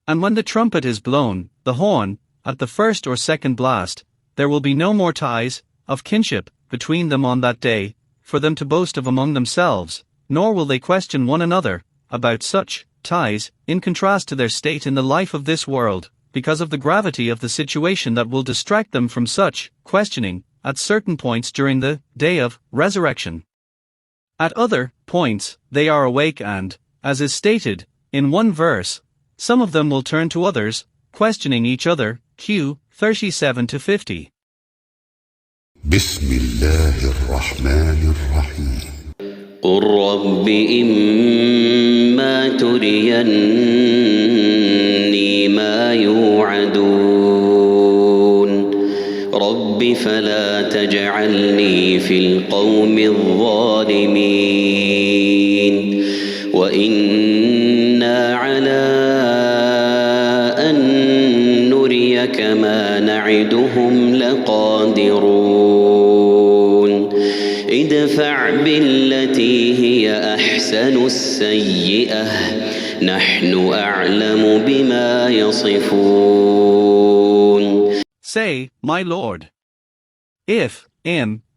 And when the trumpet is blown, the horn, at the first or second blast, there will be no more ties of kinship between them on that day, for them to boast of among themselves, nor will they question one another about such ties, in contrast to their state in the life of this world, because of the gravity of the situation that will distract them from such questioning at certain points during the day of resurrection. At other points, they are awake and, as is stated in one verse, some of them will turn to others, questioning each other. Q 37-50. بسم الله الرحمن الرحيم. قل رب إما تريني ما يوعدون رب فلا تجعلني في القوم الظالمين وإنا على أن نريك ما نعدهم لقادرون ادفع بالتي هي أحسن السيئة نحن أعلم بما يصفون. Say, my Lord. If,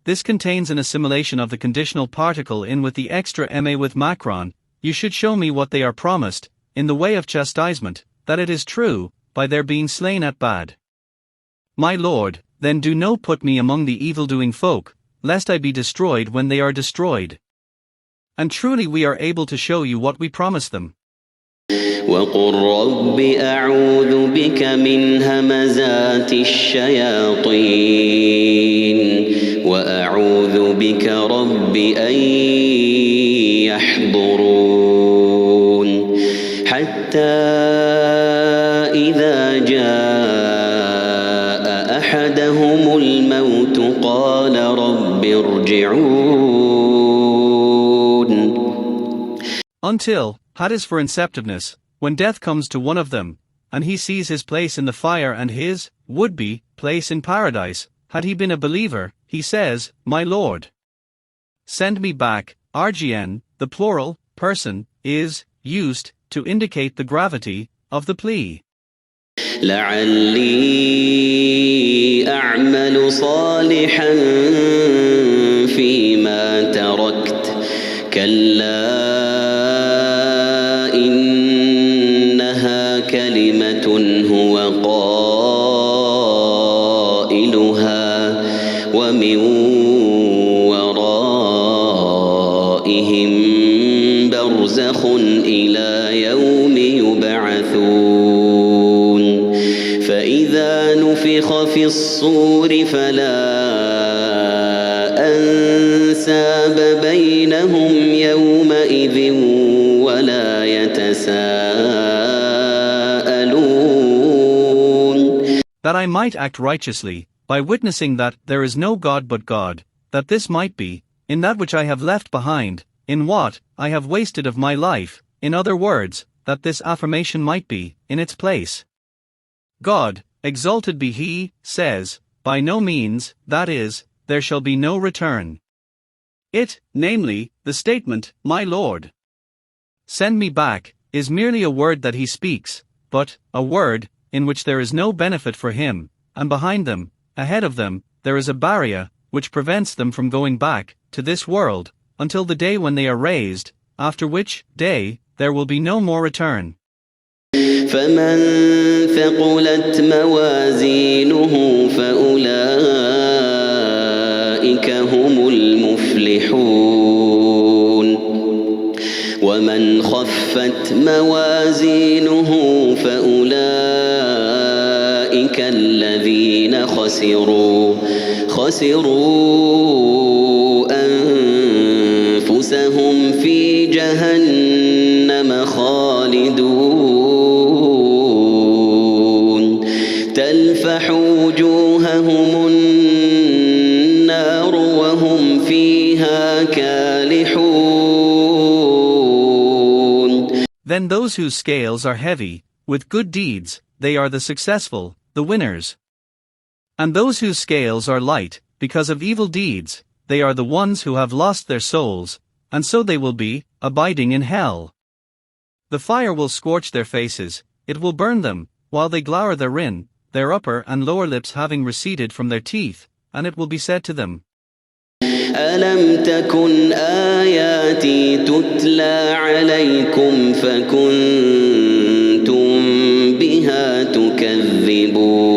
this contains an assimilation of the conditional particle in with the extra ma with macron, you should show me what they are promised, in the way of chastisement, that it is true, by their being slain at Bad. My Lord, then do no put me among the evil-doing folk, lest I be destroyed when they are destroyed. And truly we are able to show you what we promise them. وقل رب أعوذ بك من همزات الشياطين وأعوذ بك رب أن يحضرون حتى إذا جاء أحدهم الموت قال رب ارجعون. Until, had is for inceptiveness, when death comes to one of them, and he sees his place in the fire and his, would-be, place in paradise, had he been a believer, he says, My Lord, send me back. RGN, the plural, person, is, used, to indicate the gravity, of the plea. لعلي أعمل صالحا فيما تركت كلا كلمة هو قائلها ومن ورائهم برزخ إلى يوم يبعثون فإذا نفخ في الصور فلا أنساب بينهم يومئذ ولا يتساءلون. That I might act righteously, by witnessing that there is no God but God, that this might be, in that which I have left behind, in what I have wasted of my life, in other words, that this affirmation might be, in its place. God, exalted be He, says, by no means, that is, there shall be no return. It, namely, the statement, My Lord, send me back, is merely a word that He speaks, but, a word, in which there is no benefit for him, and behind them, ahead of them, there is a barrier, which prevents them from going back, to this world, until the day when they are raised, after which day, there will be no more return. فمن ثقلت موازينه فأولئك هم المفلحون ومن خفت موازينه فأولئك الذين خسروا أنفسهم في جهنم خالدون تلفح وجوههم النار وهم فيها كالحون. Then those whose scales are heavy, with good deeds, they are the successful, the winners. And those whose scales are light, because of evil deeds, they are the ones who have lost their souls, and so they will be, abiding in hell. The fire will scorch their faces, it will burn them, while they glower therein, their upper and lower lips having receded from their teeth, and it will be said to them, ألم تكن آياتي تتلى عليكم فكنتم بها تكذبون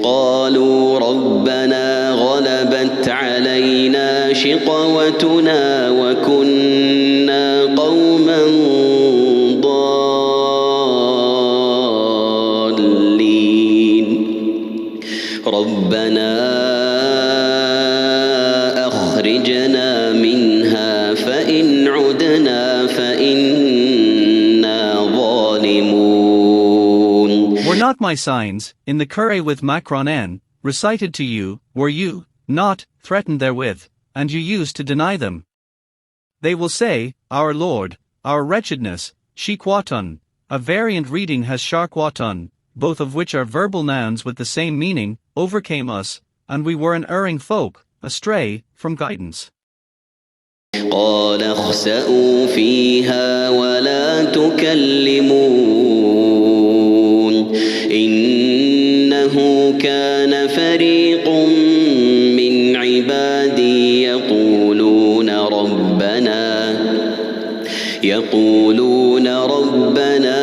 قالوا ربنا غلبت علينا شقوتنا وكنا قوما ضالين ربنا أخرجنا منها فإن عدنا فإنا ظالمون. Were not my signs, in the Qur'an with Macron N, recited to you, were you not threatened therewith, and you used to deny them? They will say, Our Lord, our wretchedness, shiqwatun. A variant reading has sharqwatun, both of which are verbal nouns with the same meaning, overcame us, and we were an erring folk, astray from guidance. قال اخسأوا فيها ولا تكلمون إنه كان فريق من عبادي يقولون ربنا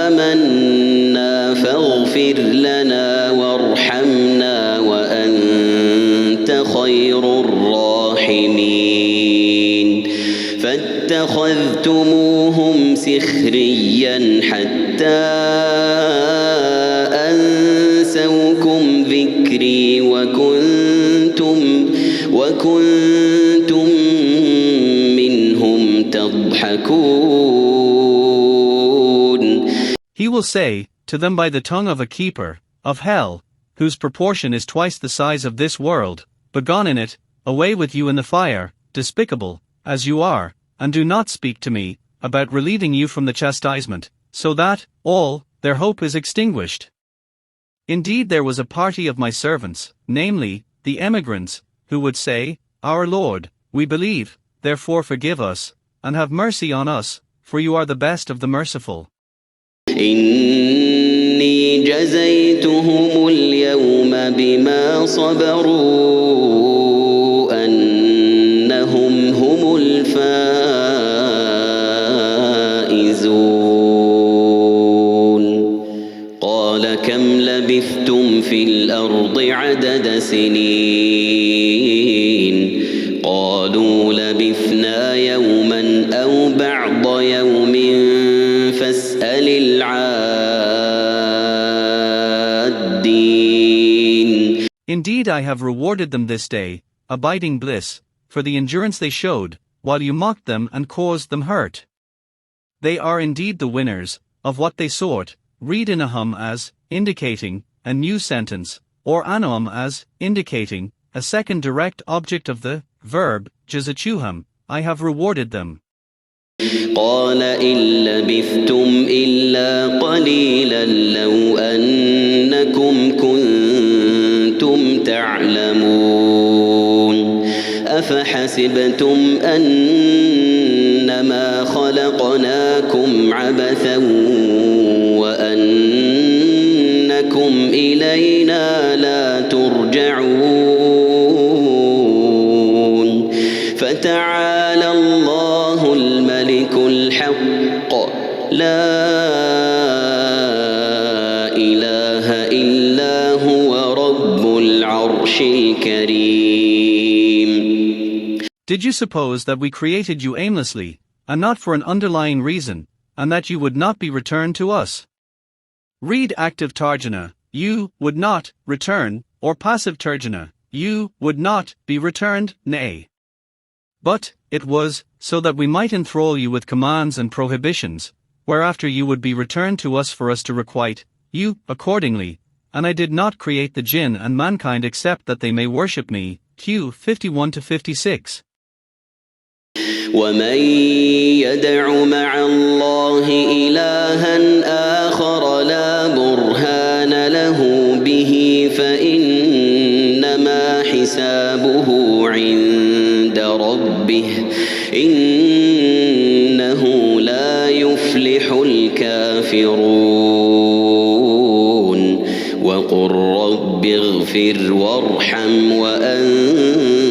آمنا فاغفر لنا وارحمنا وأنت خير الراحمين فاتخذتموهم سخريا حتى أنسوكم ذكري وكنتم منهم تضحكون. He will say to them by the tongue of a keeper of hell, whose proportion is twice the size of this world, begone in it, away with you in the fire, despicable as you are, and do not speak to me about relieving you from the chastisement, so that all their hope is extinguished. Indeed, there was a party of my servants, namely, the emigrants, who would say, Our Lord, we believe, therefore forgive us, and have mercy on us, for you are the best of the merciful. إني جزيتهم اليوم بما صبروا أنهم هم الفائزون. قال كم لبثتم في الأرض عدد سنين قالوا لبثنا يوما أو بعض يوم فاسأل العادين. Indeed, I have rewarded them this day, abiding bliss, for the endurance they showed, while you mocked them and caused them hurt. They are indeed the winners of what they sought. Read inahum as indicating a new sentence, or anahum as indicating a second direct object of the verb jazachuhum. I have rewarded them. قال إن لبثتم إلا قليلا لو أنكم كنتم تعلمون أفحسبتم أنما خلقناكم عبثا وأنكم إلينا لا ترجعون فتعالى الله الملك الحق لا إله إلا هو رب العرش الكريم. Did you suppose that we created you aimlessly, and not for an underlying reason, and that you would not be returned to us? Read active tarjana, you would not return, or passive tarjana, you would not be returned, nay. But it was so that we might enthrall you with commands and prohibitions, whereafter you would be returned to us for us to requite you accordingly. And I did not create the jinn and mankind except that they may worship me. Q 51-56. ومن يدع مع الله إلها آخر لا برهان له به فإنما حسابه عند ربه إنه لا يفلح الكافرون وقل رب اغفر وارحم وأنت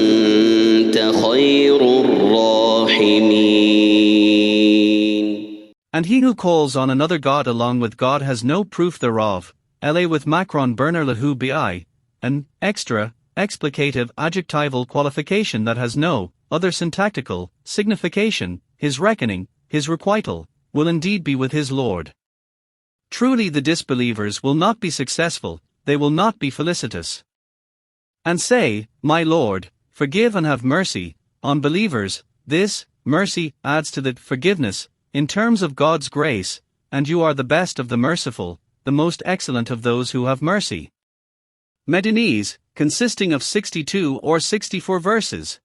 خير الراحمين. And he who calls on another God along with God has no proof thereof, la with macron burner lahu bi, an extra, explicative adjectival qualification that has no other syntactical signification. His reckoning, his requital, will indeed be with his Lord. Truly the disbelievers will not be successful, they will not be felicitous. And say, my Lord, forgive and have mercy on believers. This mercy adds to the forgiveness in terms of God's grace, and you are the best of the merciful, the most excellent of those who have mercy. Medinese, consisting of 62 or 64 verses.